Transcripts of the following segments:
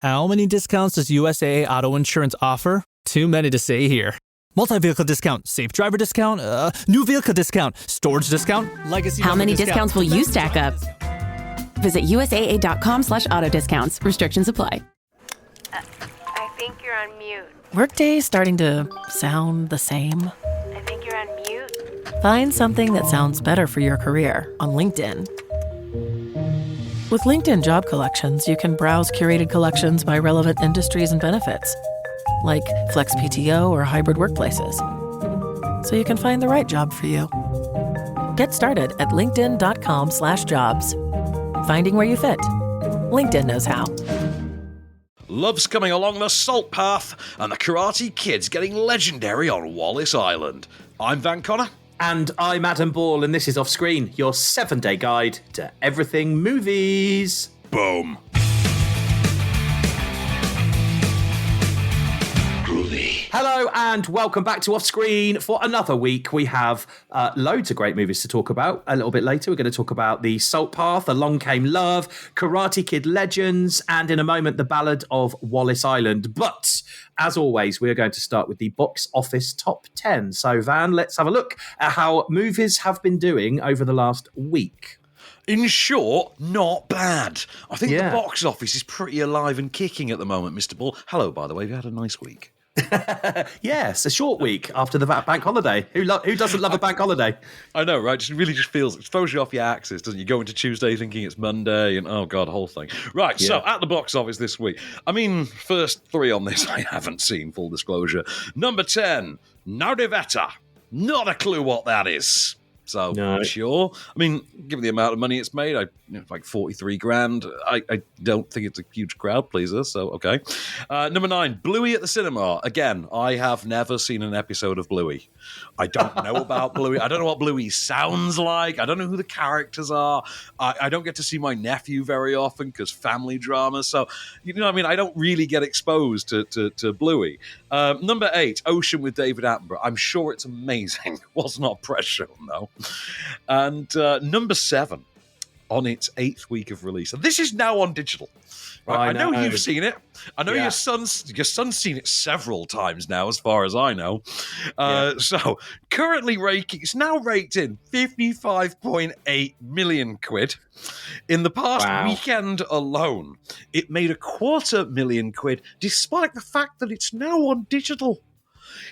How many discounts does USAA Auto Insurance offer? Too many to say here. Multi-vehicle discount, safe driver discount, new vehicle discount, storage discount, legacy. How many discounts will you stack up? Visit USAA.com/auto discounts. Restrictions apply. I think you're on mute. Workday starting to sound the same? I think you're on mute. Find something that sounds better for your career on LinkedIn. With LinkedIn Job Collections, you can browse curated collections by relevant industries and benefits, like flex PTO or hybrid workplaces, so you can find the right job for you. Get started at linkedin.com/jobs. Finding where you fit. LinkedIn knows how. Love's coming along the salt path, and the Karate Kid's getting legendary on Wallis Island. I'm Van Connor. And I'm Adam Ball, and this is Off Screen, your 7-day guide to everything movies. Boom. Hello and welcome back to Off Screen for another week. We have loads of great movies to talk about. A little bit later, we're going to talk about The Salt Path, Along Came Love, Karate Kid Legends, and in a moment, The Ballad of Wallis Island. But as always, we are going to start with the box office top 10. So, Van, let's have a look at how movies have been doing over the last week. In short, not bad. I think the box office is pretty alive and kicking at the moment, Mr. Ball. Hello, by the way. Have you had a nice week? Yes, a short week after the bank holiday. Who doesn't love a bank holiday? I know, right? It really just feels, it throws you off your axis, doesn't it? You go into Tuesday thinking it's Monday and, oh God, whole thing. Right, so at the box office this week. I mean, first three on this I haven't seen, full disclosure. Number 10, Naudivetta. Not a clue what that is. So, no. Sure. I mean, given the amount of money it's made, like 43 grand. I don't think it's a huge crowd pleaser, so okay. Number 9, Bluey at the cinema. Again, I have never seen an episode of Bluey. I don't know about Bluey. I don't know what Bluey sounds like. I don't know who the characters are. I don't get to see my nephew very often because family drama. So, you know what I mean? I don't really get exposed to Bluey. Number 8, Ocean with David Attenborough. I'm sure it's amazing. Was not pressure, though. And number 7, on its 8th week of release. And this is now on digital. Right? I know you've seen it. I know your son's seen it several times now, as far as I know. So currently it's now raked in 55.8 million quid. In the past weekend alone, it made £250,000, despite the fact that it's now on digital.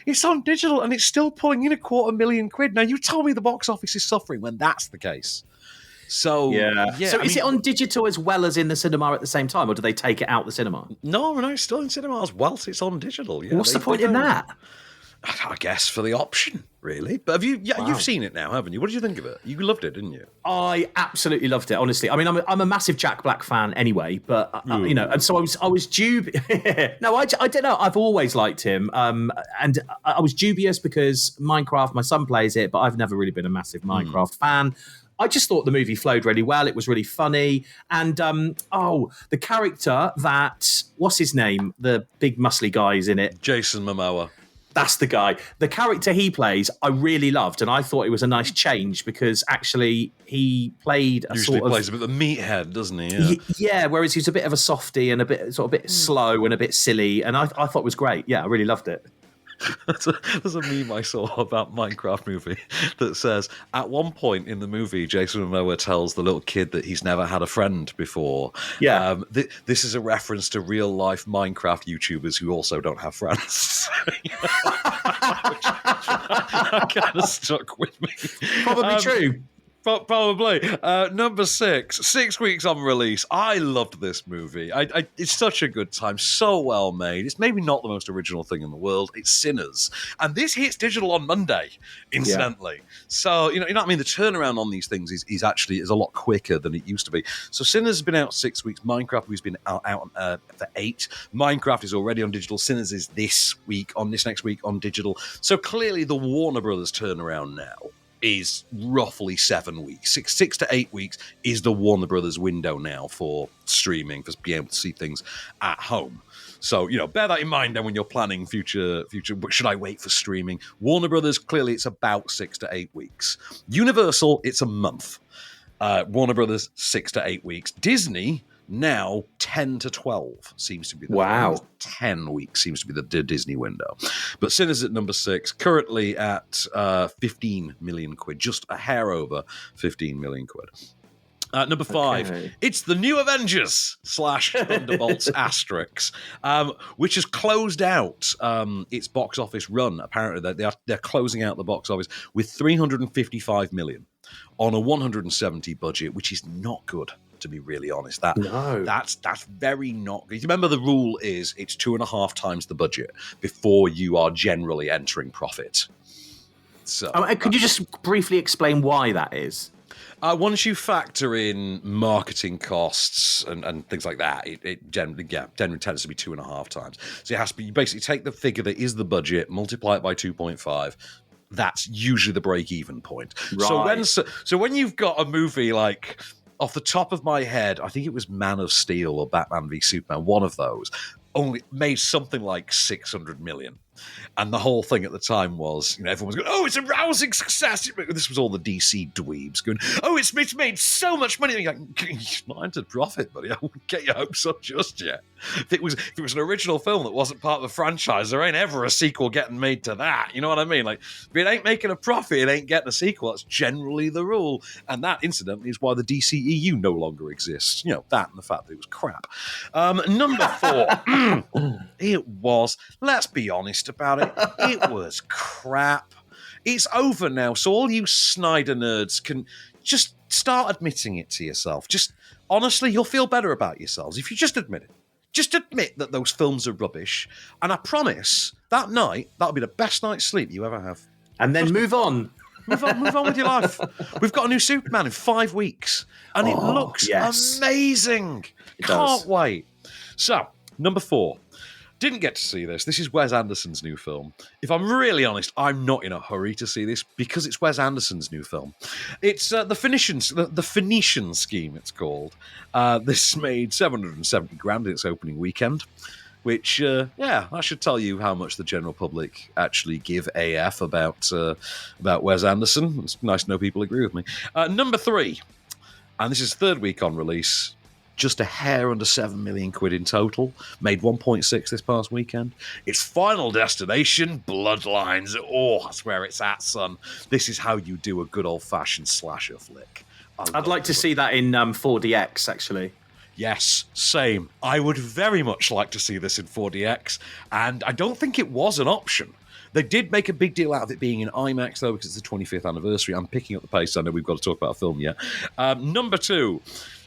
It's on digital and it's still pulling in £250,000. Now, you tell me the box office is suffering when that's the case. So, so is it on digital as well as in the cinema at the same time, or do they take it out the cinema? No, it's still in cinemas whilst it's on digital. Yeah, what's the point in that? I guess for the option, really. But have you've seen it now, haven't you? What did you think of it? You loved it, didn't you? I absolutely loved it, honestly. I mean, I'm a massive Jack Black fan anyway, but you know, and so I was dubious. No, I don't know. I've always liked him, and I was dubious because Minecraft, my son plays it, but I've never really been a massive Minecraft fan. I just thought the movie flowed really well. It was really funny. And, the character that, what's his name? The big muscly guy is in it. Jason Momoa. That's the guy. The character he plays, I really loved. And I thought it was a nice change because actually he played usually plays a bit of a meathead, doesn't he? Yeah, whereas he's a bit of a softie and a bit slow and a bit silly. And I thought it was great. Yeah, I really loved it. There's a meme I saw about Minecraft movie that says, at one point in the movie, Jason Momoa tells the little kid that he's never had a friend before. Yeah. This is a reference to real life Minecraft YouTubers who also don't have friends. Which kind of stuck with me. Probably true. Probably. Number 6 weeks on release. I loved this movie. It's such a good time, so well made. It's maybe not the most original thing in the world. It's Sinners. And this hits digital on Monday, incidentally. Yeah. So, you know what I mean? The turnaround on these things is actually a lot quicker than it used to be. So Sinners has been out 6 weeks. Minecraft has been out for 8. Minecraft is already on digital. Sinners is this next week on digital. So clearly the Warner Brothers turnaround now is roughly 7 weeks. 6 to 8 weeks is the Warner Brothers window now for streaming, for being able to see things at home. So, bear that in mind then when you're planning future, should I wait for streaming? Warner Brothers, clearly it's about 6 to 8 weeks. Universal, it's a month. Warner Brothers, 6 to 8 weeks. Disney, Now 10 to 12 seems to be the Wow. 10 weeks seems to be the Disney window. But Sinners at number 6, currently at 15 million quid, just a hair over 15 million quid. Number 5, it's the New Avengers / Thunderbolts Asterix, which has closed out its box office run. Apparently, they're closing out the box office with 355 million on a 170 budget, which is not good, to be really honest. That's very not good. Remember, the rule is it's 2.5 times the budget before you are generally entering profit. So, could you just briefly explain why that is? Once you factor in marketing costs and things like that, it generally tends to be 2.5 times. So it has to be, you basically take the figure that is the budget, multiply it by 2.5. That's usually the break-even point. Right. So when you've got a movie like, off the top of my head, I think it was Man of Steel or Batman v Superman, one of those, only made something like 600 million. And the whole thing at the time was, everyone was going, oh, it's a rousing success. This was all the DC dweebs going, oh, it's made so much money. And you're like, it's not entered profit, buddy. I wouldn't get your hopes up just yet. If it was an original film that wasn't part of a franchise, there ain't ever a sequel getting made to that. You know what I mean? Like, if it ain't making a profit, it ain't getting a sequel. That's generally the rule. And that, incidentally, is why the DCEU no longer exists. That and the fact that it was crap. Number 4, it was, let's be honest about it, it was crap. It's over now, so all you Snyder nerds can just start admitting it to yourself. Just, honestly, you'll feel better about yourselves if you just admit it. Just admit that those films are rubbish, and I promise that night, that'll be the best night's sleep you ever have. And then move on. Move on with your life. We've got a new Superman in 5 weeks, and it looks amazing. Can't wait. So, number 4. Didn't get to see this. This is Wes Anderson's new film. If I'm really honest, I'm not in a hurry to see this because it's Wes Anderson's new film. It's the Phoenician Scheme, it's called. This made 770 grand in its opening weekend, which, that should tell you how much the general public actually give AF about Wes Anderson. It's nice to know people agree with me. Number 3, and this is third week on release, just a hair under 7 million quid in total. Made 1.6 this past weekend. It's Final Destination Bloodlines. Oh, that's where it's at, son. This is how you do a good old-fashioned slasher flick. I'd like to see that in 4DX, actually. Yes, same. I would very much like to see this in 4DX, and I don't think it was an option. They did make a big deal out of it being in IMAX, though, because it's the 25th anniversary. I'm picking up the pace. I know we've got to talk about a film yet. Number 2.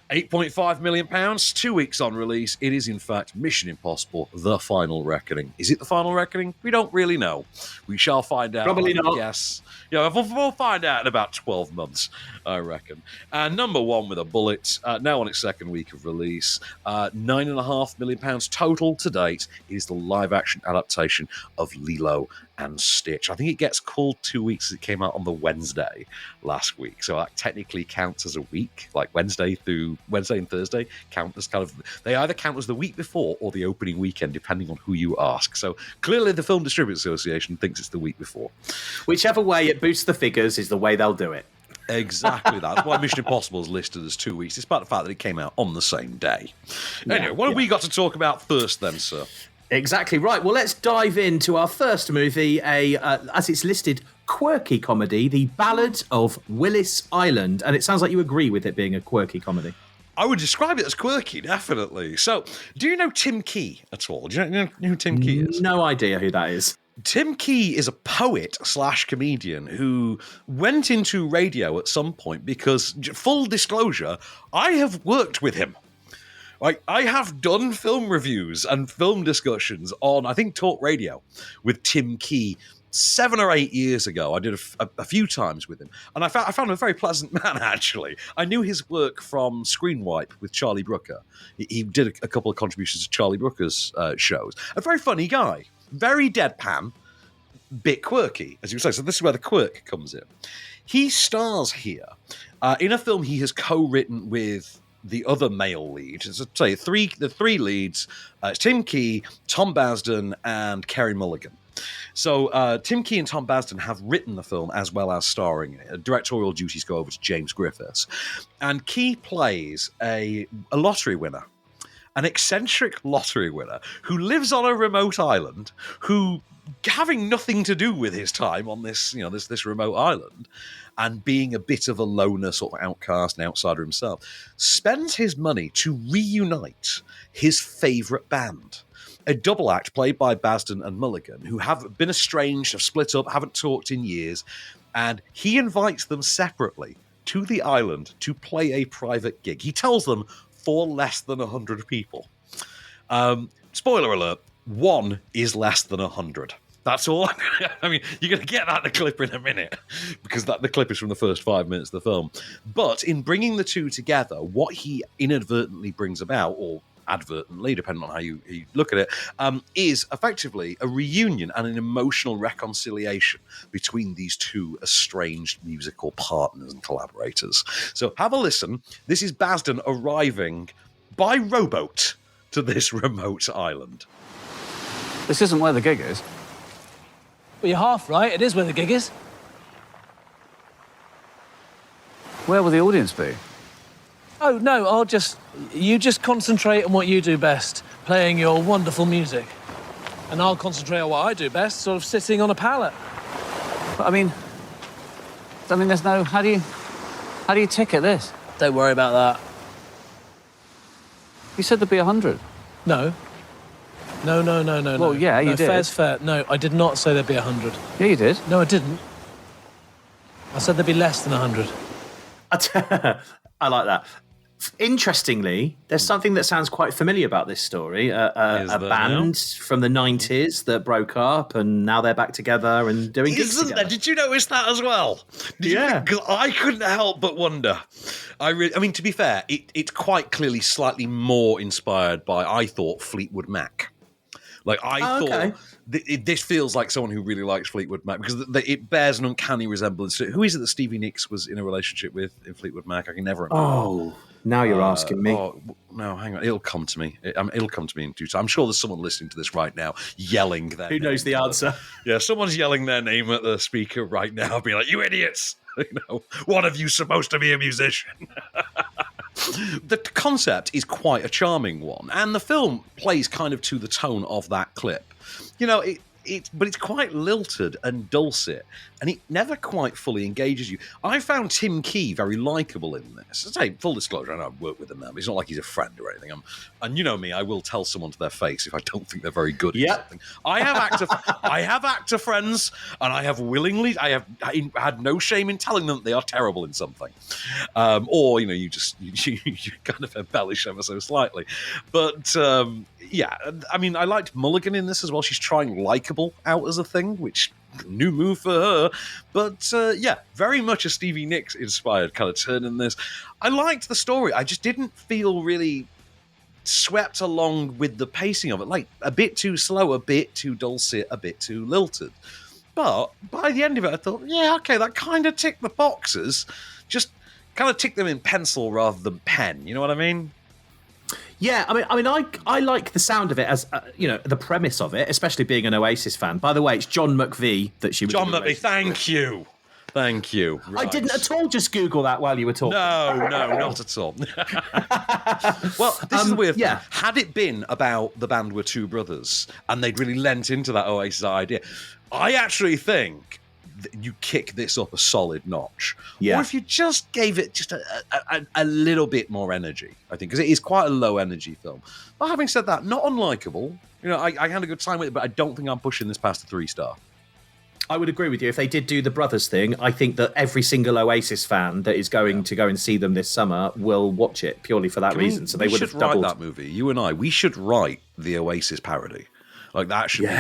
£8.5 million, 2 weeks on release. It is, in fact, Mission Impossible, The Final Reckoning. Is it The Final Reckoning? We don't really know. We shall find out. Probably not. Yes. We'll find out in about 12 months, I reckon. And number 1 with a bullet, now on its second week of release, £9.5 million total to date. It is the live-action adaptation of Lilo and Stitch. I think it gets called 2 weeks as it came out on the Wednesday last week. So that technically counts as a week, like Wednesday and Thursday count as they either count as the week before or the opening weekend, depending on who you ask. So clearly the Film Distributors Association thinks it's the week before. Whichever way it boosts the figures is the way they'll do it. Exactly that. That's why Mission Impossible is listed as 2 weeks, despite the fact that it came out on the same day. Anyway, what have we got to talk about first then, sir? Exactly right. Well, let's dive into our first movie, as it's listed, quirky comedy, The Ballad of Wallis Island. And it sounds like you agree with it being a quirky comedy. I would describe it as quirky, definitely. So, do you know Tim Key at all? Do you know who Tim Key is? No idea who that is. Tim Key is a poet / comedian who went into radio at some point because, full disclosure, I have worked with him. Like, I have done film reviews and film discussions on, I think, Talk Radio with Tim Key 7 or 8 years ago. I did a few times with him. And I found him a very pleasant man, actually. I knew his work from Screenwipe with Charlie Brooker. He did a couple of contributions to Charlie Brooker's shows. A very funny guy. Very deadpan. Bit quirky, as you say. So this is where the quirk comes in. He stars here in a film he has co-written with the other male lead. As I say, the three leads, it's Tim Key, Tom Basden, and Kerry Mulligan. So Tim Key and Tom Basden have written the film as well as starring in it. Directorial duties go over to James Griffiths. And Key plays a lottery winner, an eccentric lottery winner who lives on a remote island, who, having nothing to do with his time on this, this remote island, and being a bit of a loner, sort of outcast and outsider himself, spends his money to reunite his favourite band. A double act played by Basden and Mulligan, who have been estranged, have split up, haven't talked in years, and he invites them separately to the island to play a private gig. He tells them for less than 100 people. Spoiler alert, one is less than 100. That's all. I mean, you're going to get that in the clip in a minute, because the clip is from the first 5 minutes of the film. But in bringing the two together, what he inadvertently brings about, or advertently, depending on how you look at it, is effectively a reunion and an emotional reconciliation between these two estranged musical partners and collaborators. So have a listen. This is Basden arriving by rowboat to this remote island. This isn't where the gig is. Well, you're half right. It is where the gig is. Where will the audience be? Oh, no, you just concentrate on what you do best, playing your wonderful music. And I'll concentrate on what I do best, sort of sitting on a pallet. But I mean, there's no... How do you ticket this? Don't worry about that. You said there'd be 100. No. No. Well, yeah, you did. Fair's fair. No, I did not say there'd be 100. Yeah, you did. No, I didn't. I said there'd be less than 100. I like that. Interestingly, there's something that sounds quite familiar about this story. A band from the 90s that broke up, and now they're back together and doing gigs together. Isn't there? Did you notice that as well? Because I couldn't help but wonder. I mean, to be fair, it's quite clearly slightly more inspired by, I thought, Fleetwood Mac. Like, I thought... This feels like someone who really likes Fleetwood Mac, because it bears an uncanny resemblance to... Who is it that Stevie Nicks was in a relationship with in Fleetwood Mac? I can never remember. Oh, now you're asking me. No, hang on. It'll come to me. It'll come to me in due time. I'm sure there's someone listening to this right now yelling their Who knows the answer? Yeah, someone's yelling their name at the speaker right now, being like, "You idiots! One of you's supposed to be a musician." The concept is quite a charming one, and the film plays kind of to the tone of that clip. But it's quite lilted and dulcet, and it never quite fully engages you. I found Tim Key very likeable in this. I say, full disclosure, I know I've worked with him now, but it's not like he's a friend or anything. And you know me, I will tell someone to their face if I don't think they're very good at something. I have actor friends, and I have had no shame in telling them they are terrible in something. Or, you kind of embellish ever so slightly. But... yeah, I mean, I liked Mulligan in this as well. She's trying likeable out as a thing, which new move for her. But yeah, very much a Stevie Nicks inspired kind of turn in this. I liked the story. I just didn't feel really swept along with the pacing of it. Like, a bit too slow, a bit too dulcet, a bit too lilted. But by the end of it, I thought, yeah, okay, that kind of ticked the boxes. Just kind of tick them in pencil rather than pen. You know what I mean? Yeah, I like the sound of it as the premise of it, especially being an Oasis fan. By the way, it's John McVie that she was. John McVie, thank you. Right. I didn't at all just Google that while you were talking. No, not at all. Well, this is the weird thing. Had it been about the band were two brothers and they'd really lent into that Oasis idea, I actually think you kick this up a solid notch. Yeah. Or if you just gave it just a little bit more energy, I think, because it is quite a low energy film. But having said that, not unlikable. I had a good time with it, but I don't think I'm pushing this past a 3-star. I would agree with you. If they did do the brothers thing, I think that every single Oasis fan that is going to go and see them this summer will watch it purely for that reason. So they would have doubled. Write that movie. You and I, we should write the Oasis parody. Like, that should be...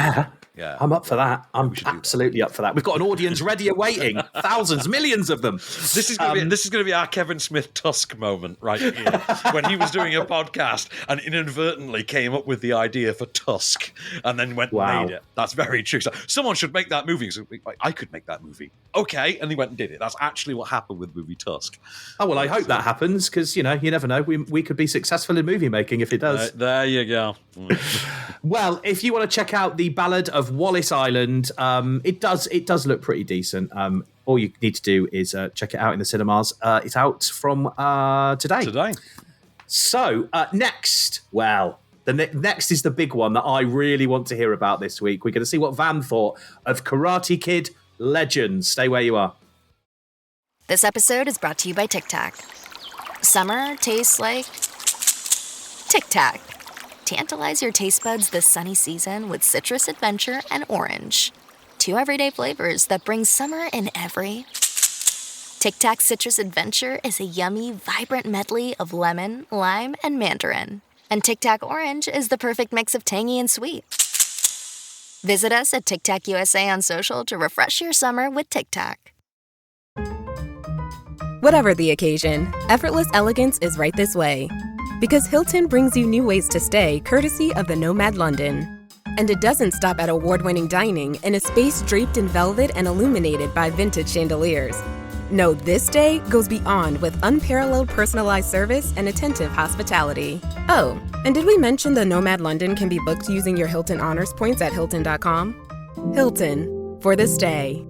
Yeah, I'm up for that. I'm absolutely up for that. We've got an audience ready awaiting. Thousands, millions of them. This is going to be our Kevin Smith Tusk moment right here, when he was doing a podcast and inadvertently came up with the idea for Tusk and then went and made it. That's very true. So someone should make that movie. So I could make that movie. Okay, and he went and did it. That's actually what happened with the movie Tusk. Oh, well, I hope that happens, because, you never know. We could be successful in movie making if it does. There you go. Well, if you want to check out the Ballad of of Wallis Island. It does look pretty decent. All you need to do is check it out in the cinemas. It's out from today. So next, next is the big one that I really want to hear about this week. We're going to see what Van thought of Karate Kid Legends. Stay where you are. This episode is brought to you by Tic Tac. Summer tastes like Tic Tac. Tantalize your taste buds this sunny season with citrus adventure and orange. 2 everyday flavors that bring summer in every. Tic Tac Citrus Adventure is a yummy, vibrant medley of lemon, lime, and mandarin. And Tic Tac Orange is the perfect mix of tangy and sweet. Visit us at Tic Tac USA on social to refresh your summer with Tic Tac. Whatever the occasion, effortless elegance is right this way. Because Hilton brings you new ways to stay courtesy of the Nomad London. And it doesn't stop at award-winning dining in a space draped in velvet and illuminated by vintage chandeliers. No, this day goes beyond with unparalleled personalized service and attentive hospitality. Oh, and did we mention the Nomad London can be booked using your Hilton Honors points at Hilton.com? Hilton, for the stay.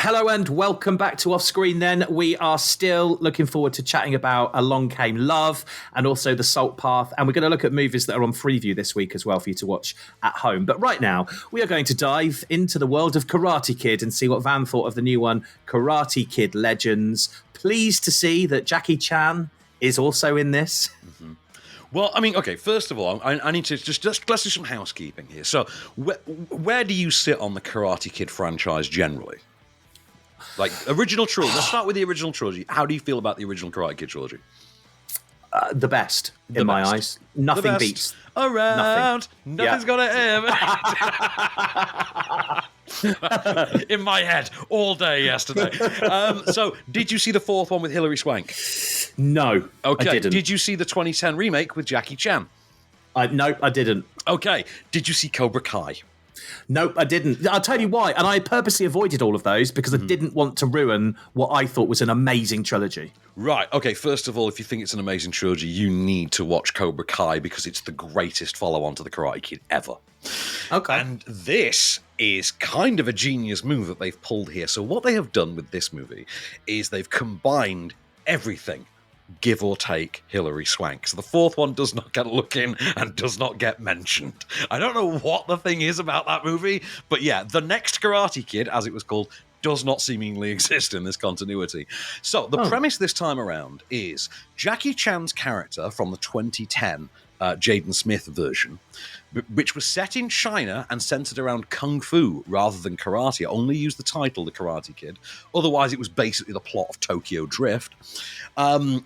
Hello and welcome back to Off Screen then. We are still looking forward to chatting about Along Came Love and also The Salt Path. And we're going to look at movies that are on Freeview this week as well for you to watch at home. But right now, we are going to dive into the world of Karate Kid and see what Van thought of the new one, Karate Kid Legends. Pleased to see that Jackie Chan is also in this. Mm-hmm. Well, I mean, okay, first of all, I need to just let's do some housekeeping here. So where do you sit on the Karate Kid franchise generally? Like, original trilogy. Let's start with the original trilogy. How do you feel about the original Karate Kid trilogy? The best, in my eyes. Nothing beats. Around. Nothing's gonna end. In my head, all day yesterday. So, did you see the fourth one with Hilary Swank? No, okay. I didn't. Did you see the 2010 remake with Jackie Chan? No, I didn't. Okay. Did you see Cobra Kai? Nope, I didn't. I'll tell you why. And I purposely avoided all of those because I didn't want to ruin what I thought was an amazing trilogy. Right. Okay. First of all, if you think it's an amazing trilogy, you need to watch Cobra Kai because it's the greatest follow-on to the Karate Kid ever. Okay. And this is kind of a genius move that they've pulled here. So what they have done with this movie is they've combined everything, give or take Hilary Swank. So the fourth one does not get a look in and does not get mentioned. I don't know what the thing is about that movie, but yeah, the next Karate Kid, as it was called, does not seemingly exist in this continuity. So the premise this time around is Jackie Chan's character from the 2010 Jaden Smith version, which was set in China and centered around kung fu rather than karate. It only used the title The Karate Kid. Otherwise, it was basically the plot of Tokyo Drift.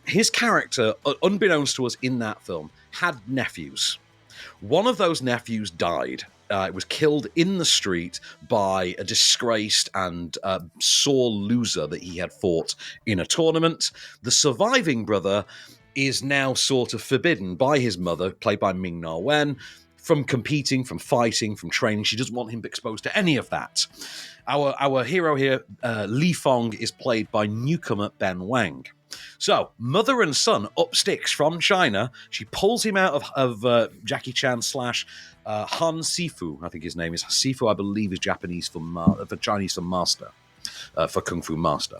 His character, unbeknownst to us in that film, had nephews. One of those nephews died. It was killed in the street by a disgraced and sore loser that he had fought in a tournament. The surviving brother is now sort of forbidden by his mother, played by Ming-Na Wen, from competing, from fighting, from training. She doesn't want him exposed to any of that. Our hero here, Li Fong, is played by newcomer Ben Wang. So, mother and son up sticks from China. She pulls him out of Jackie Chan / Han Sifu, I think his name is. Sifu, I believe, is Japanese for Chinese for master, for Kung Fu master.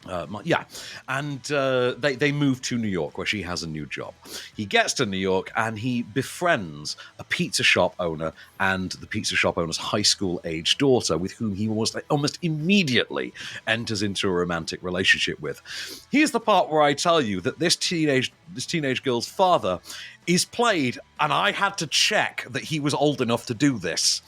And they move to New York where she has a new job. He gets to New York and he befriends a pizza shop owner and the pizza shop owner's high school age daughter, with whom he almost immediately enters into a romantic relationship with. Here's the part where I tell you that this teenage girl's father is played, and I had to check that he was old enough to do this,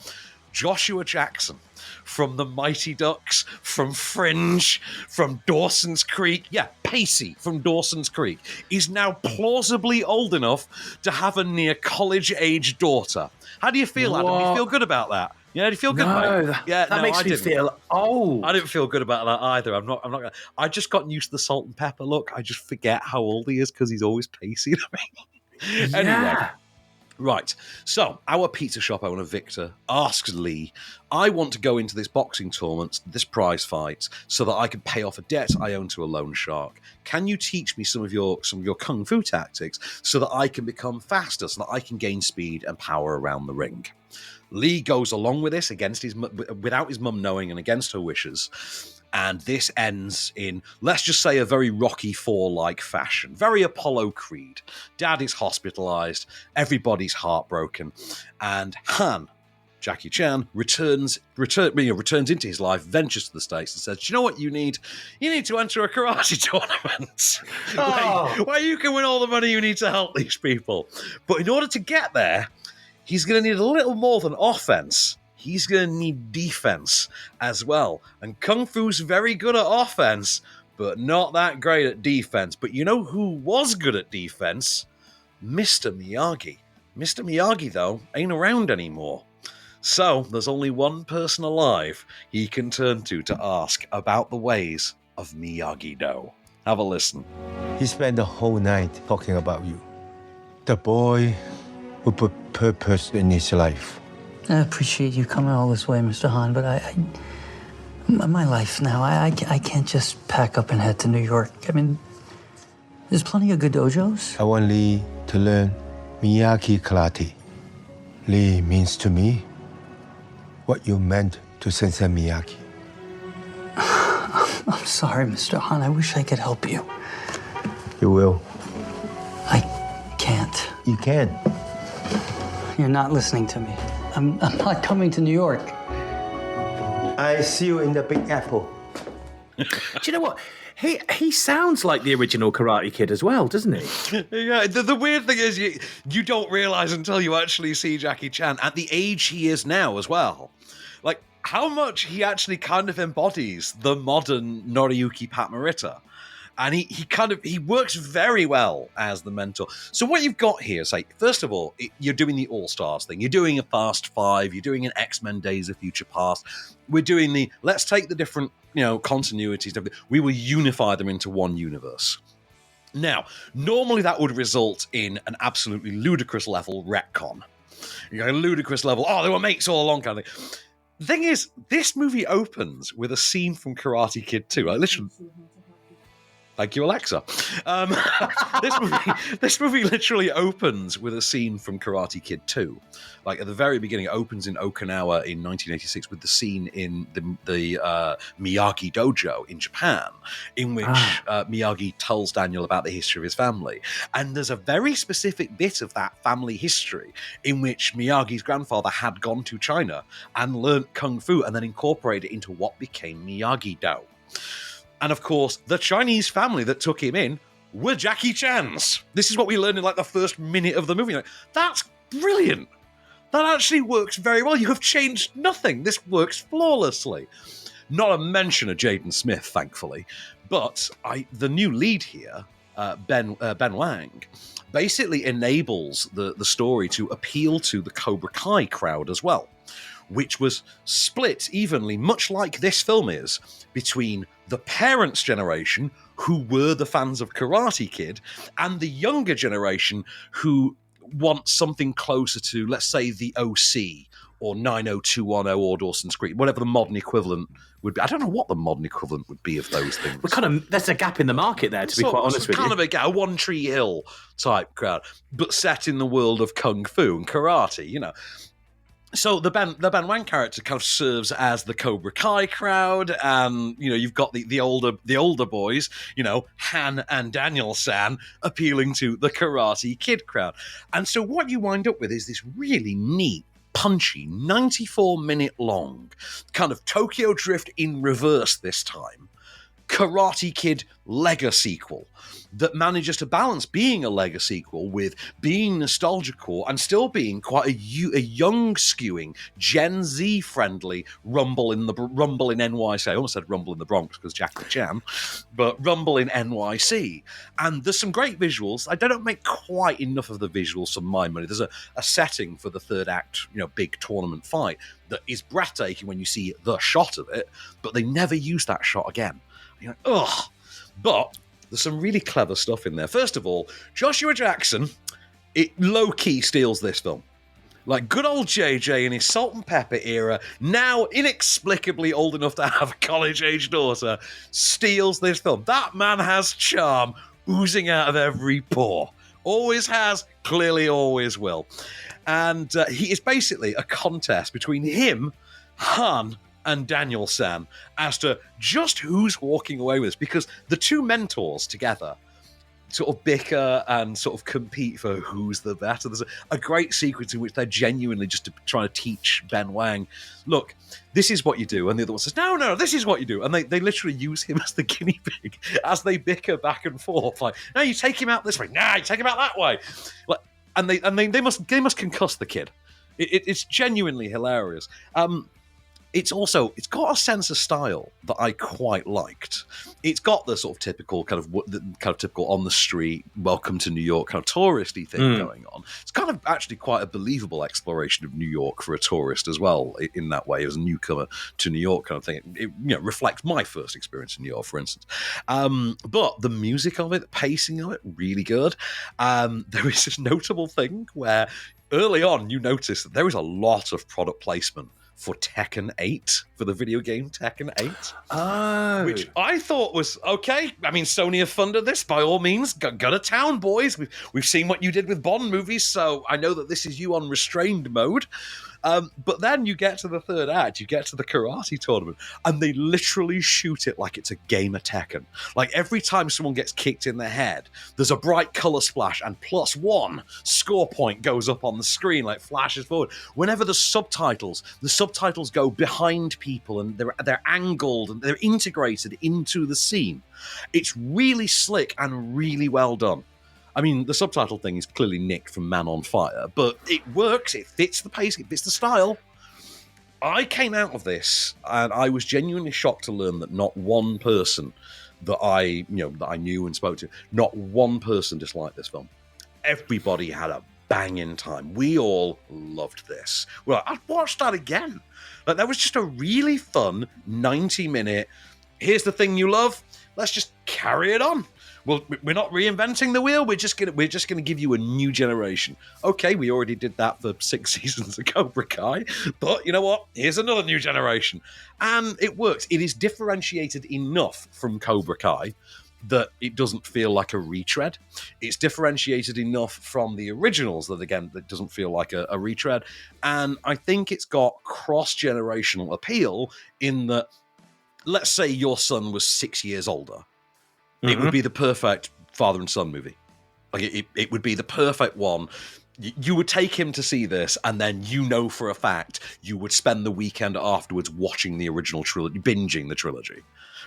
Joshua Jackson. From the Mighty Ducks, from Fringe, from Dawson's Creek. Yeah, Pacey from Dawson's Creek is now plausibly old enough to have a near college-age daughter. How do you feel, Adam? Do you feel good about that? Yeah, do you feel good, mate? Yeah, that makes me feel old. I didn't feel good about that either. I'm not gonna. I just gotten used to the salt and pepper look. I just forget how old he is because he's always Pacey to me. Anyway. Right, so our pizza shop owner, Victor, asks Lee, I want to go into this boxing tournament, this prize fight, so that I can pay off a debt I own to a loan shark. Can you teach me some of your kung fu tactics so that I can become faster, so that I can gain speed and power around the ring? Lee goes along with this without his mum knowing and against her wishes. And this ends in, let's just say, a very Rocky IV-like fashion. Very Apollo Creed. Dad is hospitalized. Everybody's heartbroken. And Han, Jackie Chan, returns into his life, ventures to the States and says, do you know what you need? You need to enter a karate tournament where you can win all the money you need to help these people. But in order to get there, he's going to need a little more than offense. He's going to need defense as well. And Kung Fu's very good at offense, but not that great at defense. But you know who was good at defense? Mr. Miyagi. Mr. Miyagi, though, ain't around anymore. So there's only one person alive he can turn to ask about the ways of Miyagi-Do. Have a listen. He spent the whole night talking about you. The boy who put purpose in his life. I appreciate you coming all this way, Mr. Han, but my life now, I can't just pack up and head to New York. I mean, there's plenty of good dojos. I want Lee to learn Miyagi Karate. Lee means to me what you meant to Sensei Miyagi. I'm sorry, Mr. Han. I wish I could help you. You will. I can't. You can. You're not listening to me. I'm not coming to New York. I see you in the Big Apple. Do you know what? He sounds like the original Karate Kid as well, doesn't he? Yeah, the weird thing is you don't realise until you actually see Jackie Chan at the age he is now as well. Like, how much he actually kind of embodies the modern Noriyuki Pat Morita. And he works very well as the mentor. So what you've got here is, like, first of all, you're doing the All-Stars thing. You're doing a Fast Five. You're doing an X-Men Days of Future Past. We're doing let's take the different, continuities. We will unify them into one universe. Now, normally that would result in an absolutely ludicrous level retcon. A ludicrous level, they were mates all along kind of thing. The thing is, this movie opens with a scene from Karate Kid 2. Literally... Thank you, Alexa. This movie literally opens with a scene from Karate Kid 2. Like, at the very beginning, it opens in Okinawa in 1986 with the scene in the Miyagi Dojo in Japan, in which Miyagi tells Daniel about the history of his family. And there's a very specific bit of that family history in which Miyagi's grandfather had gone to China and learnt Kung Fu and then incorporated it into what became Miyagi-Do. And of course, the Chinese family that took him in were Jackie Chan's. This is what we learned in like the first minute of the movie. Like, that's brilliant. That actually works very well. You have changed nothing. This works flawlessly. Not a mention of Jaden Smith, thankfully. But the new lead here, Ben Wang, basically enables the story to appeal to the Cobra Kai crowd as well, which was split evenly, much like this film is, between the parents' generation, who were the fans of Karate Kid, and the younger generation who want something closer to, let's say, the OC or 90210 or Dawson's Creek, whatever the modern equivalent would be. I don't know what the modern equivalent would be of those things. There's a gap in the market there, to be quite honest with you. Kind of a One Tree Hill type crowd, but set in the world of Kung Fu and karate, So the Ben Wang character kind of serves as the Cobra Kai crowd, and you've got the older boys, Han and Daniel San appealing to the Karate Kid crowd. And so what you wind up with is this really neat, punchy, 94-minute long kind of Tokyo Drift in reverse this time, Karate Kid Lego sequel that manages to balance being a Lego sequel with being nostalgical and still being quite a young skewing, Gen Z friendly Rumble in NYC. I almost said Rumble in the Bronx because Jackie Chan, but Rumble in NYC. And there's some great visuals. I don't make quite enough of the visuals for my money. There's a setting for the third act, big tournament fight that is breathtaking when you see the shot of it, but they never use that shot again. You're like, ugh. But there's some really clever stuff in there. First of all, Joshua Jackson it low-key steals this film. Like, good old JJ in his salt and pepper era, now inexplicably old enough to have a college-age daughter, steals this film. That man has charm oozing out of every pore. Always has, clearly always will. And he is basically a contest between him, Han, and Daniel San as to just who's walking away with this. Because the two mentors together sort of bicker and sort of compete for who's the better. There's a great sequence in which they're genuinely just trying to teach Ben Wang, look, this is what you do. And the other one says, no, this is what you do. And they literally use him as the guinea pig as they bicker back and forth. Like, no, you take him out this way. Nah, you take him out that way. Like, and they must concuss the kid. It's genuinely hilarious. It's got a sense of style that I quite liked. It's got the sort of typical kind of typical on the street, welcome to New York kind of touristy thing going on. It's kind of actually quite a believable exploration of New York for a tourist as well, in that way, as a newcomer to New York kind of thing. It reflects my first experience in New York, for instance. But the music of it, the pacing of it, really good. There is this notable thing where early on you notice that there is a lot of product placement for Tekken 8, for the video game Tekken 8. Oh. Which I thought was, okay, I mean, Sony have funded this, by all means, go to town, boys. We've seen what you did with Bond movies, so I know that this is you on restrained mode. But then you get to the third act, you get to the karate tournament, and they literally shoot it like it's a game of Tekken. Like, every time someone gets kicked in the head, there's a bright colour splash, and +1 score point goes up on the screen, like flashes forward. Whenever the subtitles go behind people, and they're angled, and they're integrated into the scene. It's really slick and really well done. I mean, the subtitle thing is clearly nicked from Man on Fire, but it works, it fits the pace, it fits the style. I came out of this, and I was genuinely shocked to learn that not one person that I knew and spoke to, not one person disliked this film. Everybody had a banging time. We all loved this. Well, I'd watch that again. Like, that was just a really fun 90-minute, here's the thing you love, let's just carry it on. Well, we're not reinventing the wheel. We're just gonna give you a new generation. Okay, we already did that for 6 seasons of Cobra Kai, but you know what? Here's another new generation, and it works. It is differentiated enough from Cobra Kai that it doesn't feel like a retread. It's differentiated enough from the originals that, again, that doesn't feel like a retread. And I think it's got cross-generational appeal in that, let's say your son was 6 years older. It would be the perfect father and son movie. Like, it would be the perfect one. You would take him to see this, and then for a fact you would spend the weekend afterwards watching the original trilogy, binging the trilogy.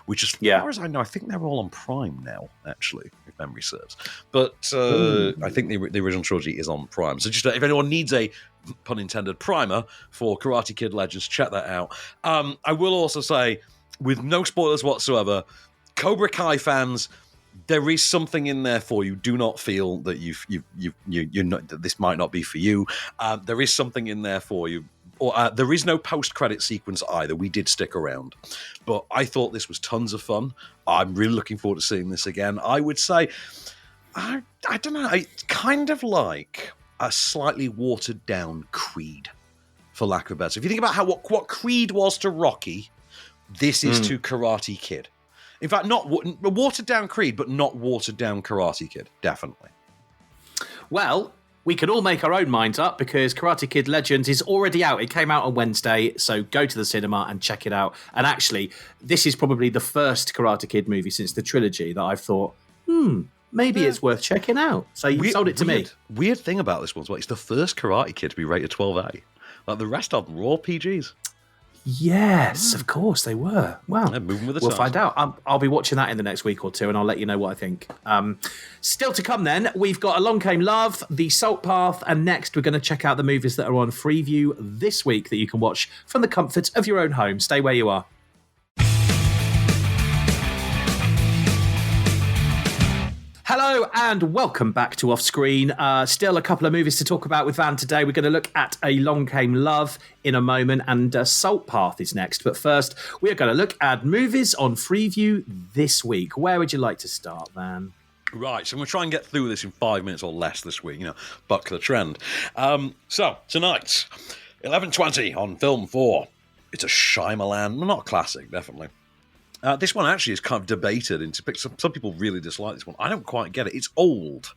Which, as far as I know, I think they're all on Prime now, actually, if memory serves. But I think the original trilogy is on Prime. So just if anyone needs a, pun intended, primer for Karate Kid Legends, check that out. I will also say, with no spoilers whatsoever, Cobra Kai fans, there is something in there for you. Do not feel that you're not, that this might not be for you. There is something in there for you. Or there is no post-credit sequence either. We did stick around. But I thought this was tons of fun. I'm really looking forward to seeing this again. I would say, I don't know, it's kind of like a slightly watered-down Creed, for lack of a better. If you think about what Creed was to Rocky, this is to Karate Kid. In fact, not watered-down Creed, but not watered-down Karate Kid, definitely. Well, we can all make our own minds up because Karate Kid Legends is already out. It came out on Wednesday, so go to the cinema and check it out. And actually, this is probably the first Karate Kid movie since the trilogy that I've thought, maybe it's worth checking out. So you sold it to me. Weird thing about this one as well, it's the first Karate Kid to be rated 12A. Like, the rest of them were all PGs. Yes, of course they were. Wow. They're moving with the We'll times. find out. I'll be watching that in the next week or two, and I'll let you know what I think. Still to come then, we've got Along Came Love, The Salt Path, and next we're going to check out the movies that are on Freeview this week that you can watch from the comfort of your own home. Stay where you are. Hello and welcome back to Offscreen. Still a couple of movies to talk about with Van today. We're going to look at Along Came Love in a moment, and Salt Path is next. But first, we are going to look at movies on Freeview this week. Where would you like to start, Van? Right, so I'm going to try and get through this in 5 minutes or less this week, buck the trend. So, tonight, 11:20 on Film 4. It's a Shyamalan, well, not a classic, definitely. This one actually is kind of debated into some people really dislike this one. I don't quite get it. It's old.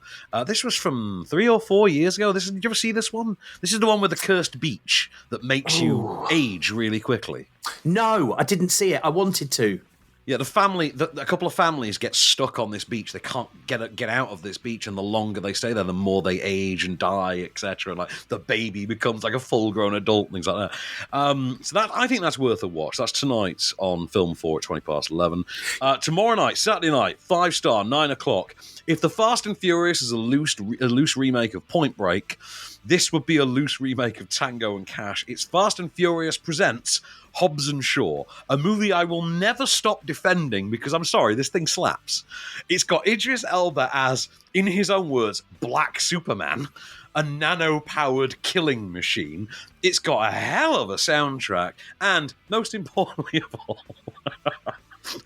This was from 3 or 4 years ago. Did you ever see this one? This is the one with the cursed beach that makes you age really quickly. No, I didn't see it. I wanted to. Yeah, a couple of families get stuck on this beach. They can't get out of this beach, and the longer they stay there, the more they age and die, etc. Like the baby becomes like a full-grown adult, things like that. So I think that's worth a watch. That's tonight on Film 4 at 11:20. Tomorrow night, Saturday night, 5-star, 9 o'clock. If The Fast and Furious is a loose remake of Point Break, this would be a loose remake of Tango and Cash. It's Fast and Furious presents Hobbs and Shaw, a movie I will never stop defending because I'm sorry, this thing slaps. It's got Idris Elba as, in his own words, Black Superman, a nano-powered killing machine. It's got a hell of a soundtrack, and most importantly of all,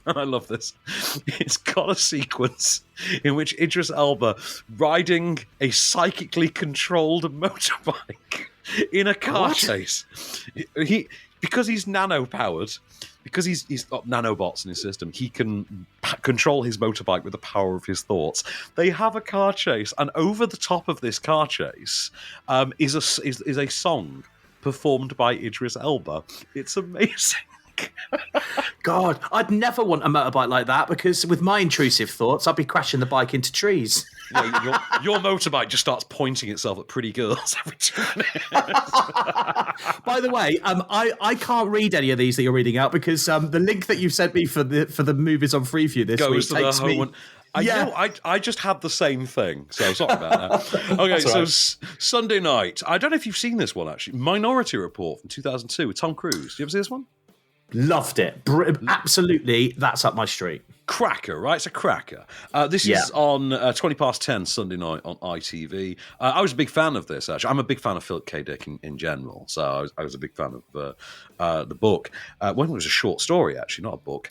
and I love this, it's got a sequence in which Idris Elba riding a psychically controlled motorbike in a car chase. Because he's nano-powered, because he's got nanobots in his system, he can control his motorbike with the power of his thoughts. They have a car chase, and over the top of this car chase is a song performed by Idris Elba. It's amazing. God, I'd never want a motorbike like that because with my intrusive thoughts, I'd be crashing the bike into trees. Your motorbike just starts pointing itself at pretty girls every 2 minutes. By the way, I can't read any of these that you're reading out because the link that you sent me for the movies on Freeview this week takes me. I just had the same thing, so sorry about that. Okay, so Sunday night. I don't know if you've seen this one, actually. Minority Report from 2002 with Tom Cruise. Did you ever see this one? Loved it. Absolutely, that's up my street. Cracker, right? It's a cracker. This is on 10:20 Sunday night on ITV. I was a big fan of this, actually. I'm a big fan of Philip K. Dick in general, so I was a big fan of the book. When it was a short story, actually, not a book.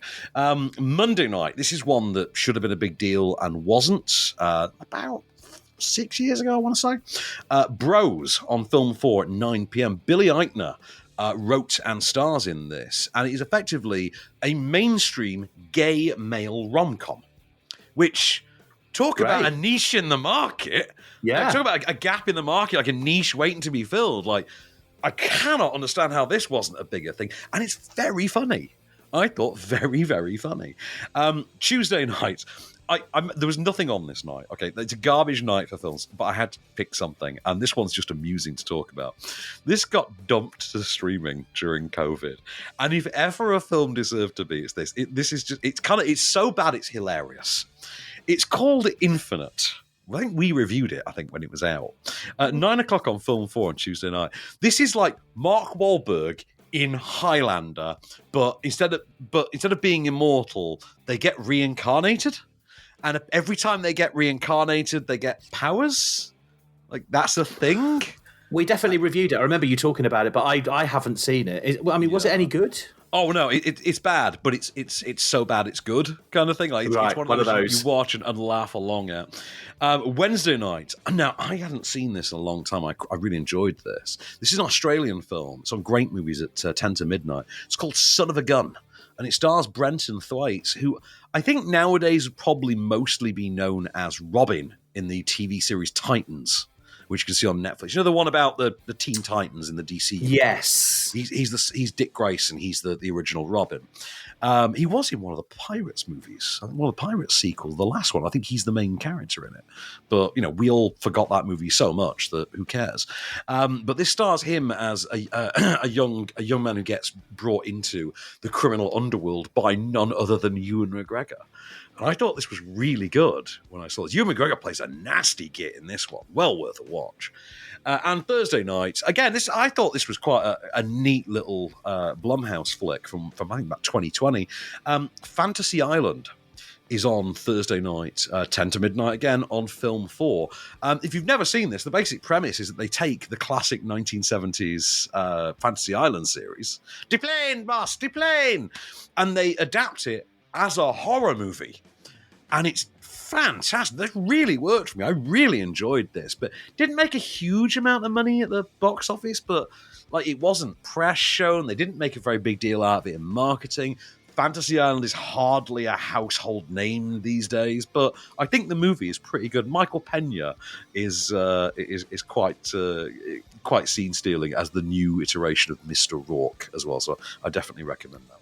Monday night, this is one that should have been a big deal and wasn't. About 6 years ago, I want to say. Bros on Film 4 at 9 p.m. Billy Eichner wrote and stars in this, and it is effectively a mainstream gay male rom-com, which talk about a niche in the market. Yeah, talk about a gap in the market, like a niche waiting to be filled. Like, I cannot understand how this wasn't a bigger thing, and it's very funny. I thought very, very funny. Tuesday night. There was nothing on this night. Okay, it's a garbage night for films, but I had to pick something, and this one's just amusing to talk about. This got dumped to streaming during COVID, and if ever a film deserved to be, it's this. It's so bad it's hilarious. It's called Infinite. I think we reviewed it, when it was out. 9 o'clock on Film 4 on Tuesday night. This is like Mark Wahlberg in Highlander, but instead of being immortal, they get reincarnated. And every time they get reincarnated, they get powers? Like, that's a thing? We definitely reviewed it. I remember you talking about it, but I haven't seen it. Was it any good? Oh, no, it's bad, but it's so bad it's good kind of thing. Like, it's one of those you watch and laugh along at. Wednesday night. Now, I hadn't seen this in a long time. I really enjoyed this. This is an Australian film. It's on Great Movies at 10 to midnight. It's called Son of a Gun. And it stars Brenton Thwaites, who I think nowadays would probably mostly be known as Robin in the TV series Titans, which you can see on Netflix. You know, the one about the Teen Titans in the DC universe? Yes. He's Dick Grayson. He's the original Robin. He was in one of the Pirates movies, one of the Pirates sequels, the last one. I think he's the main character in it. But, we all forgot that movie so much that who cares? But this stars him as a young man who gets brought into the criminal underworld by none other than Ewan McGregor. And I thought this was really good when I saw this. Ewan McGregor plays a nasty git in this one. Well worth a watch. And Thursday night, again, I thought this was quite a neat little Blumhouse flick from I think about 2020. Fantasy Island is on Thursday night, 10 to midnight again on Film 4. If you've never seen this, the basic premise is that they take the classic 1970s Fantasy Island series, Deplane, boss, deplane, and they adapt it as a horror movie. And it's fantastic. That really worked for me. I really enjoyed this, but didn't make a huge amount of money at the box office, but like it wasn't press shown. They didn't make a very big deal out of it in marketing. Fantasy Island is hardly a household name these days, but I think the movie is pretty good. Michael Pena is quite scene stealing as the new iteration of Mr. Rourke as well. So I definitely recommend that.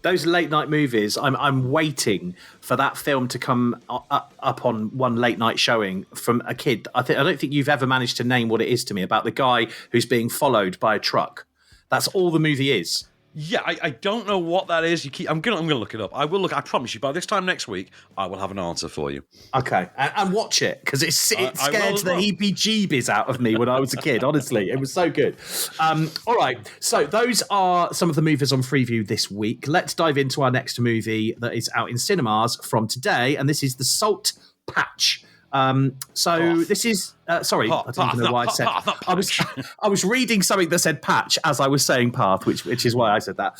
Those late night movies, I'm waiting for that film to come up on one late night showing from a kid. I don't think you've ever managed to name what it is to me about the guy who's being followed by a truck. That's all the movie is. Yeah, I don't know what that is. I'm gonna look it up. I will look. I promise you, by this time next week, I will have an answer for you. Okay, and watch it because it scared the heebie-jeebies out of me when I was a kid. Honestly, it was so good. All right, so those are some of the movies on Freeview this week. Let's dive into our next movie that is out in cinemas from today, and this is The Salt Patch. This is sorry, I don't even know why I said. I was reading something that said patch as I was saying path, which is why I said that.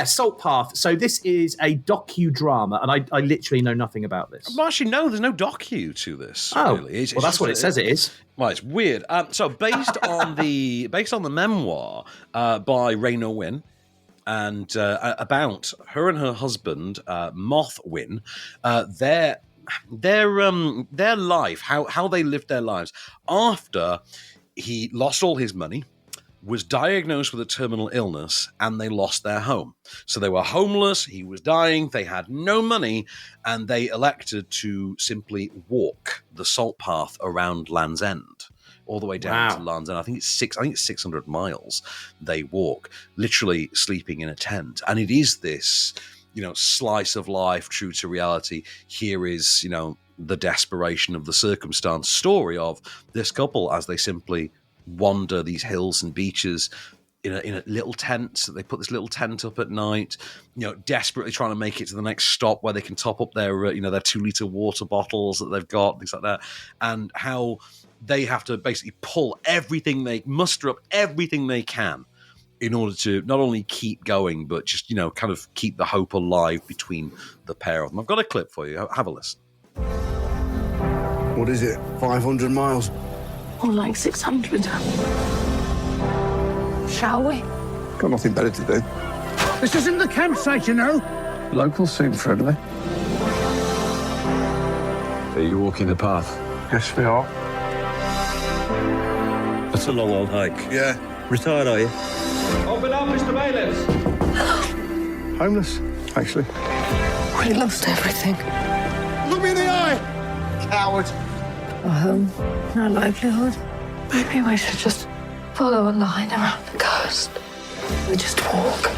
Salt Path. So this is a docudrama, and I literally know nothing about this. Well, actually, no, there's no docu to this. Oh, really. Well, that's what it says it is. Well, it's weird. So based on the memoir by Raynor Wynn. And about her and her husband, Moth Wynn, their life, how they lived their lives after he lost all his money, was diagnosed with a terminal illness, and they lost their home. So they were homeless, he was dying, they had no money, and they elected to simply walk the salt path around Land's End. All the way down to Land's End. I think it's 600 miles they walk, literally sleeping in a tent. And it is this, slice of life, true to reality. Here is, the desperation of the circumstance story of this couple as they simply wander these hills and beaches in a little tent. They put this little tent up at night, desperately trying to make it to the next stop where they can top up their, their 2-liter water bottles that they've got, things like that. And how they have to basically muster up everything they can in order to not only keep going, but just, kind of keep the hope alive between the pair of them. I've got a clip for you. Have a listen. What is it? 500 miles? More like 600. Shall we? Got nothing better to do. This isn't the campsite, Locals seem friendly. Are you walking the path? Yes, we are. That's a long old hike. Yeah. Retired, are you? Open up, Mr. Bailiffs. Homeless, actually. We lost everything. Look me in the eye! Coward. Our home, our livelihood. Maybe we should just follow a line around the coast. We just walk.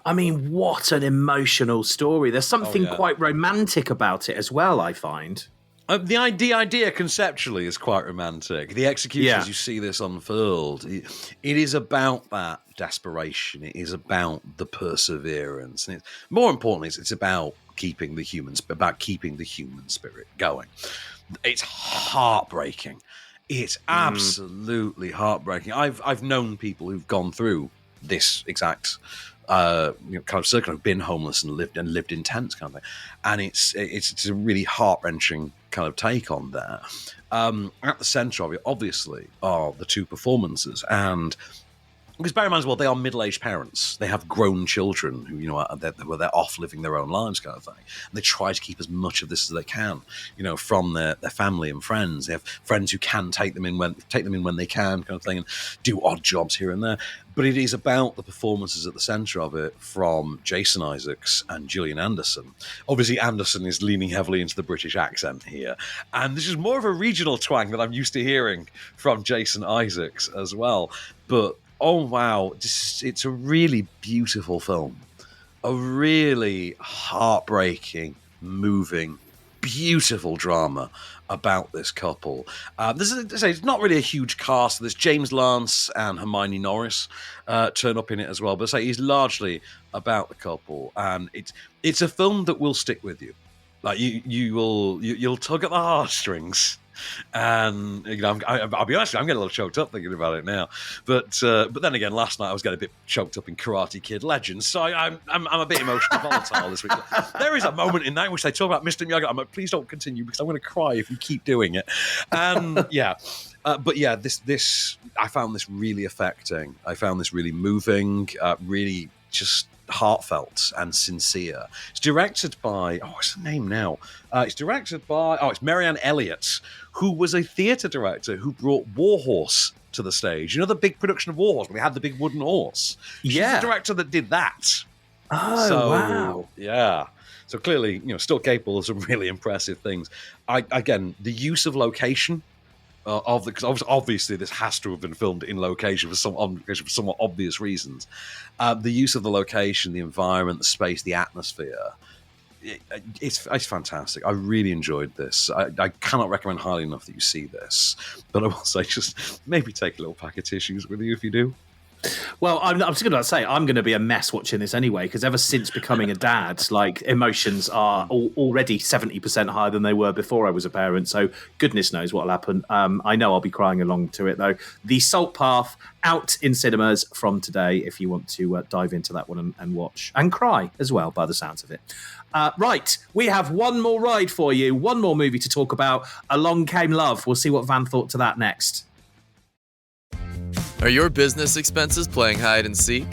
I mean, what an emotional story. There's something quite romantic about it as well, I find. The idea conceptually is quite romantic. The execution, as you see this unfurled, it is about that desperation. It is about the perseverance, and more importantly, it's about keeping the human spirit going. It's heartbreaking. It's absolutely heartbreaking. I've known people who've gone through this exact kind of circle, have been homeless and lived in tents, kind of thing, and it's a really heart-wrenching kind of take on that. At the centre of it, obviously, are the two performances, and because bear in mind as well, they are middle-aged parents. They have grown children who, they're off living their own lives, kind of thing. And they try to keep as much of this as they can, from their family and friends. They have friends who can take them in when they can, kind of thing, and do odd jobs here and there. But it is about the performances at the centre of it from Jason Isaacs and Gillian Anderson. Obviously, Anderson is leaning heavily into the British accent here. And this is more of a regional twang that I'm used to hearing from Jason Isaacs as well. But oh, wow. It's a really beautiful film. A really heartbreaking, moving, beautiful drama about this couple. It's not really a huge cast. There's James Lance and Hermione Norris turn up in it as well. But it's largely about the couple. And it's a film that will stick with you. Like you'll tug at the heartstrings And I'll be honest, I'm getting a little choked up thinking about it now. But then again, last night I was getting a bit choked up in Karate Kid Legends, so I'm a bit emotionally volatile this week. There is a moment in that in which they talk about Mr. Miyagi. I'm like, please don't continue because I'm going to cry if you keep doing it. And yeah. But yeah, this I found this really affecting. I found this really moving, really just heartfelt and sincere. It's directed by, what's the name now? It's Marianne Elliott, who was a theatre director who brought Warhorse to the stage. You know the big production of Warhorse, where we had the big wooden horse? She's the director that did that. Oh, wow. Yeah. So clearly, still capable of some really impressive things. Again, the use of location, because obviously this has to have been filmed in location for somewhat obvious reasons. The use of the location, the environment, the space, the atmosphere, it's fantastic. I really enjoyed this. I cannot recommend highly enough that you see this. But I will say, just maybe take a little pack of tissues with you if you do. Well, I'm just going to say I'm going to be a mess watching this anyway, because ever since becoming a dad, like emotions are already 70% higher than they were before I was a parent. So goodness knows what'll happen. I know I'll be crying along to it though. The Salt Path out in cinemas from today. If you want to dive into that one and watch and cry as well, by the sounds of it. Right, we have one more ride for you, one more movie to talk about. Along Came Love. We'll see what Van thought to that next. Are your business expenses playing hide and seek?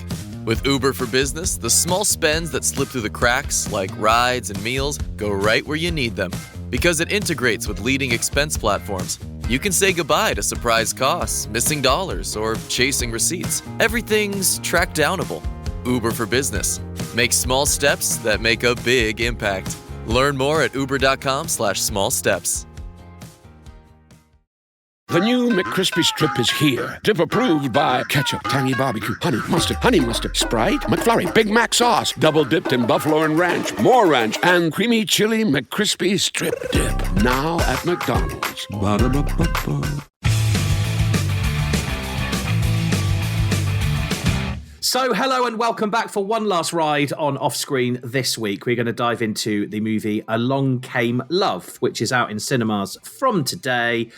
With Uber for Business, the small spends that slip through the cracks, like rides and meals, go right where you need them. Because it integrates with leading expense platforms, you can say goodbye to surprise costs, missing dollars, or chasing receipts. Everything's track downable. Uber for Business. Make small steps that make a big impact. Learn more at uber.com/small steps. The new McCrispy Strip is here. Dip approved by ketchup, tangy barbecue, honey mustard, Sprite, McFlurry, Big Mac sauce, double dipped in buffalo and ranch, more ranch, and creamy chili McCrispy Strip Dip. Now at McDonald's. Ba-da-ba-ba-ba. So, hello and welcome back for one last ride on Offscreen this week. We're going to dive into the movie Along Came Love, which is out in cinemas from today.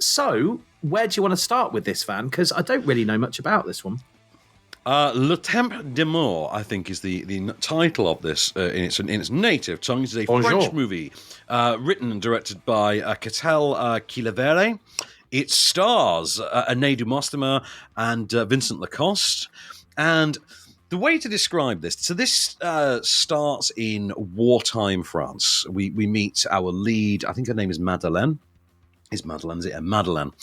So, where do you want to start with this, Van? Because I don't really know much about this one. Le Temps d'amour, I think, is the title of this in its native tongue. It's a French movie written and directed by Catel Quillavere. It stars Aîné du Mostema and Vincent Lacoste. And the way to describe this, so this starts in wartime France. We meet our lead, I think her name is Madeleine. Is it? Madeleine.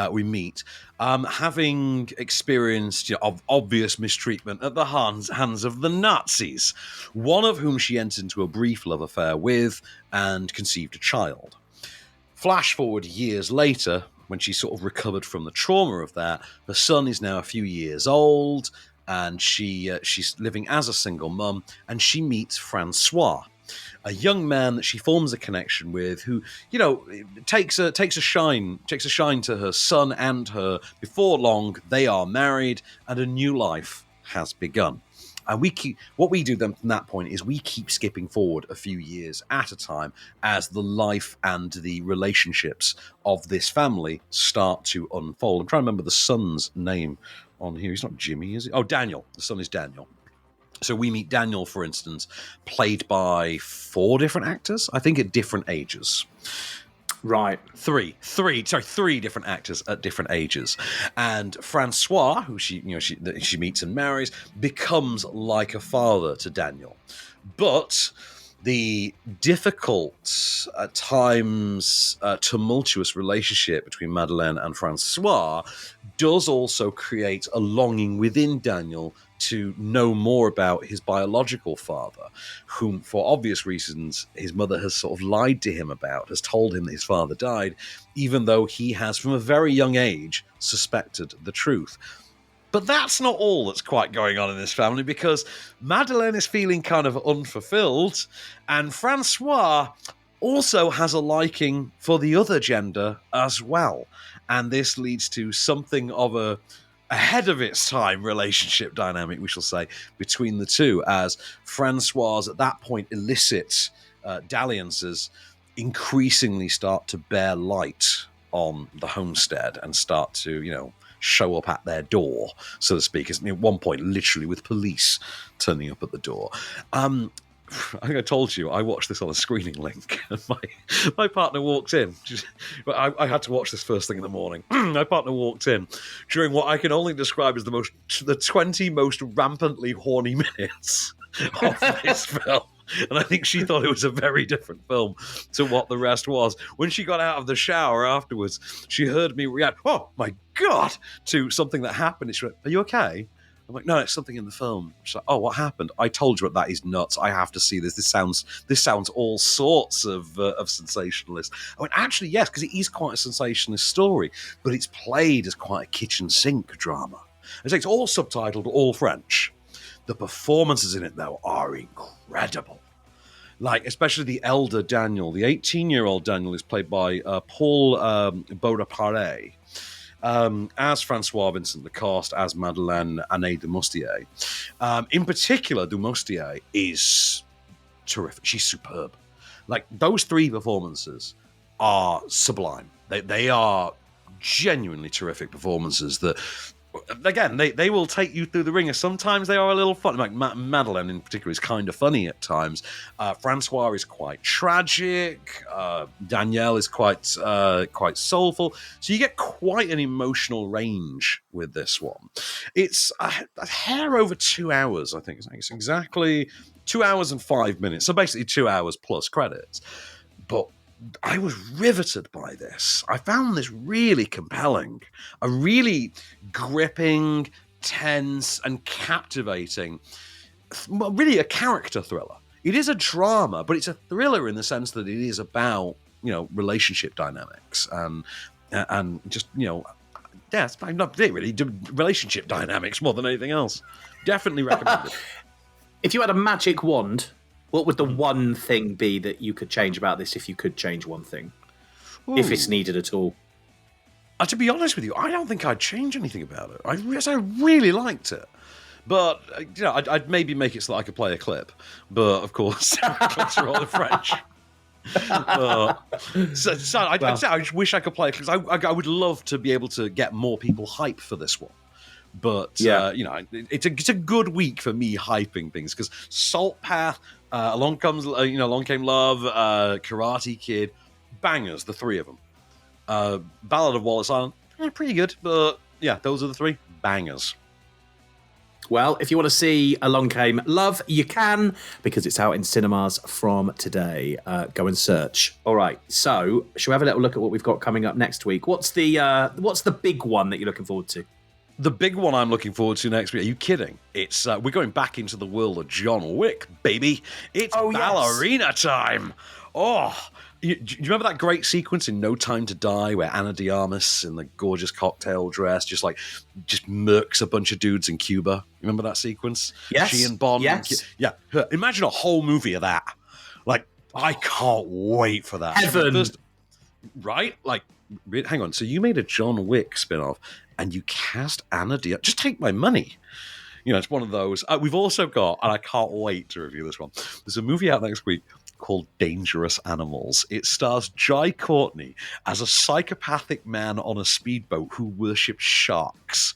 We meet, having experienced obvious mistreatment at the hands of the Nazis, one of whom she entered into a brief love affair with and conceived a child. Flash forward years later, when she sort of recovered from the trauma of that, her son is now a few years old, and she's living as a single mum, and she meets Francois, a young man that she forms a connection with, who, takes a shine to her son and her. Before long, they are married, and a new life has begun. And what we do then from that point is we keep skipping forward a few years at a time as the life and the relationships of this family start to unfold. I'm trying to remember the son's name on here. He's not Jimmy, is he? Oh, Daniel. The son is Daniel. So we meet Daniel, for instance, played by 4 different actors, I think at different ages. Right. Three different actors at different ages. And Francois, who she meets and marries, becomes like a father to Daniel. But the difficult, at times tumultuous relationship between Madeleine and Francois does also create a longing within Daniel to know more about his biological father, whom, for obvious reasons, his mother has sort of lied to him about, has told him that his father died, even though he has, from a very young age, suspected the truth. But that's not all that's quite going on in this family, because Madeleine is feeling kind of unfulfilled, and Francois also has a liking for the other gender as well. And this leads to something of a ahead of its time relationship dynamic, we shall say, between the two, as Francois at that point elicits dalliances increasingly start to bear light on the homestead and start to, show up at their door, so to speak. At one point, literally with police turning up at the door. I think I told you, I watched this on a screening link, and my partner walked in. I had to watch this first thing in the morning. My partner walked in during what I can only describe as the 20 most rampantly horny minutes of this film. And I think she thought it was a very different film to what the rest was. When she got out of the shower afterwards, she heard me react, "Oh my God," to something that happened. And she went, "Are you okay?" I'm like, "No, it's something in the film." She's like, "Oh, what happened?" I told you that is nuts. I have to see this. This sounds all sorts of sensationalist. I went, "Actually, yes, because it is quite a sensationalist story, but it's played as quite a kitchen sink drama. It's all subtitled, all French. The performances in it, though, are incredible. Like, especially the elder Daniel. The 18-year-old Daniel is played by Paul Beaudeparet. As Francois Vincent Lacoste, as Madeleine Anne de Moustier. In particular, de Moustier is terrific. She's superb. Like, those three performances are sublime. They are genuinely terrific performances that, again, they will take you through the ringer. Sometimes they are a little fun. Like Madeleine in particular is kind of funny at times. Francois is quite tragic. Danielle is quite soulful. So you get quite an emotional range with this one. It's a hair over 2 hours, I think. It's exactly 2 hours and 5 minutes. So basically 2 hours plus credits. But I was riveted by this. I found this really compelling, a really gripping, tense, and captivating, really a character thriller. It is a drama, but it's a thriller in the sense that it is about, relationship dynamics and just, it's not really relationship dynamics more than anything else. Definitely recommended. If you had a magic wand, what would the one thing be that you could change about this if you could change one thing? Ooh. If it's needed at all? To be honest with you, I don't think I'd change anything about it. I really liked it. But, I'd maybe make it so that I could play a clip. But, of course, clips are all in French. I just wish I could play it because I would love to be able to get more people hype for this one. But, it's a good week for me hyping things because Salt Path, Along Came Love, Karate Kid, bangers, the three of them. Ballad of Wallis Island, pretty good, but yeah, those are the three bangers. Well, if you want to see Along Came Love, you can, because it's out in cinemas from today. Go and search. All right, so shall we have a little look at what we've got coming up next week? What's the big one that you're looking forward to? The big one I'm looking forward to next week. Are you kidding? It's we're going back into the world of John Wick, baby. It's ballerina time. Oh, do you remember that great sequence in No Time to Die where Ana de Armas in the gorgeous cocktail dress just murks a bunch of dudes in Cuba? Remember that sequence? Yes. She and Bond. Yes. Yeah. Imagine a whole movie of that. Like, I can't wait for that. Heaven. Right? Like, hang on. So you made a John Wick spin-off and you cast Ana de Armas. Just take my money. It's one of those. We've also got, and I can't wait to review this one, there's a movie out next week called Dangerous Animals. It stars Jai Courtney as a psychopathic man on a speedboat who worships sharks.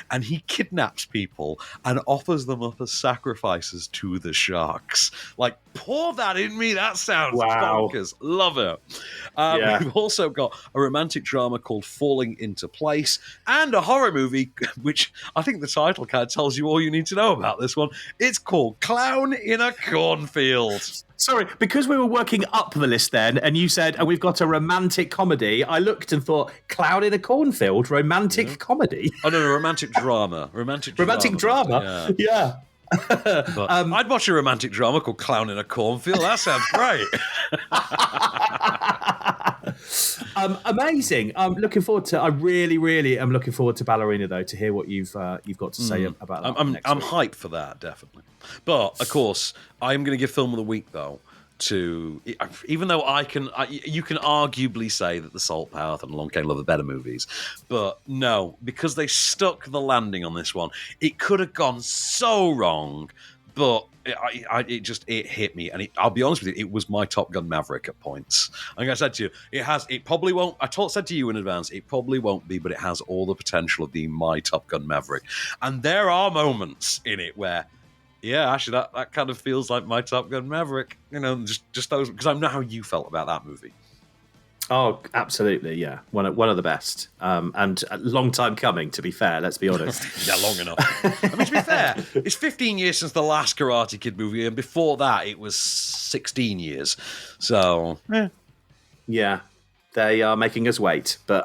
And he kidnaps people and offers them up as sacrifices to the sharks. Like, pour that in me. That sounds bonkers. Love it. We've also got a romantic drama called Falling Into Place and a horror movie, which I think the title kind of tells you all you need to know about this one. It's called Clown in a Cornfield. Sorry, because we were working up the list then, and you said, and we've got a romantic comedy, I looked and thought, Clown in a Cornfield, romantic comedy? Oh, no, romantic drama. Romantic drama? Yeah. But I'd watch a romantic drama called Clown in a Cornfield. That sounds great. Amazing. I'm looking forward to. I really, really am looking forward to Ballerina, though, to hear what you've got to say about that. I'm hyped for that, definitely. But of course, I'm going to give Film of the Week though to, even though you can arguably say that The Salt Path and Along Came Love are better movies, but no, because they stuck the landing on this one. It could have gone so wrong, but it hit me, and I'll be honest with you, it was my Top Gun Maverick at points. Like I said to you, it probably won't. Said to you in advance, it probably won't be, but it has all the potential of being my Top Gun Maverick. And there are moments in it where, yeah, actually, that kind of feels like my Top Gun Maverick. You know, just those, because I know how you felt about that movie. Oh, absolutely, yeah. One of the best. And a long time coming, to be fair, let's be honest. Yeah, long enough. I mean, to be fair, it's 15 years since the last Karate Kid movie, and before that, it was 16 years. So, yeah, they are making us wait. But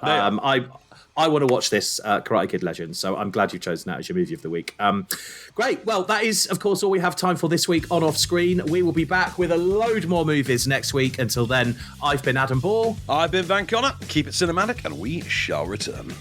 I want to watch this Karate Kid Legends, so I'm glad you've chosen that as your movie of the week. Great. Well, that is, of course, all we have time for this week on Off Screen. We will be back with a load more movies next week. Until then, I've been Adam Ball. I've been Van Connor. Keep it cinematic, and we shall return.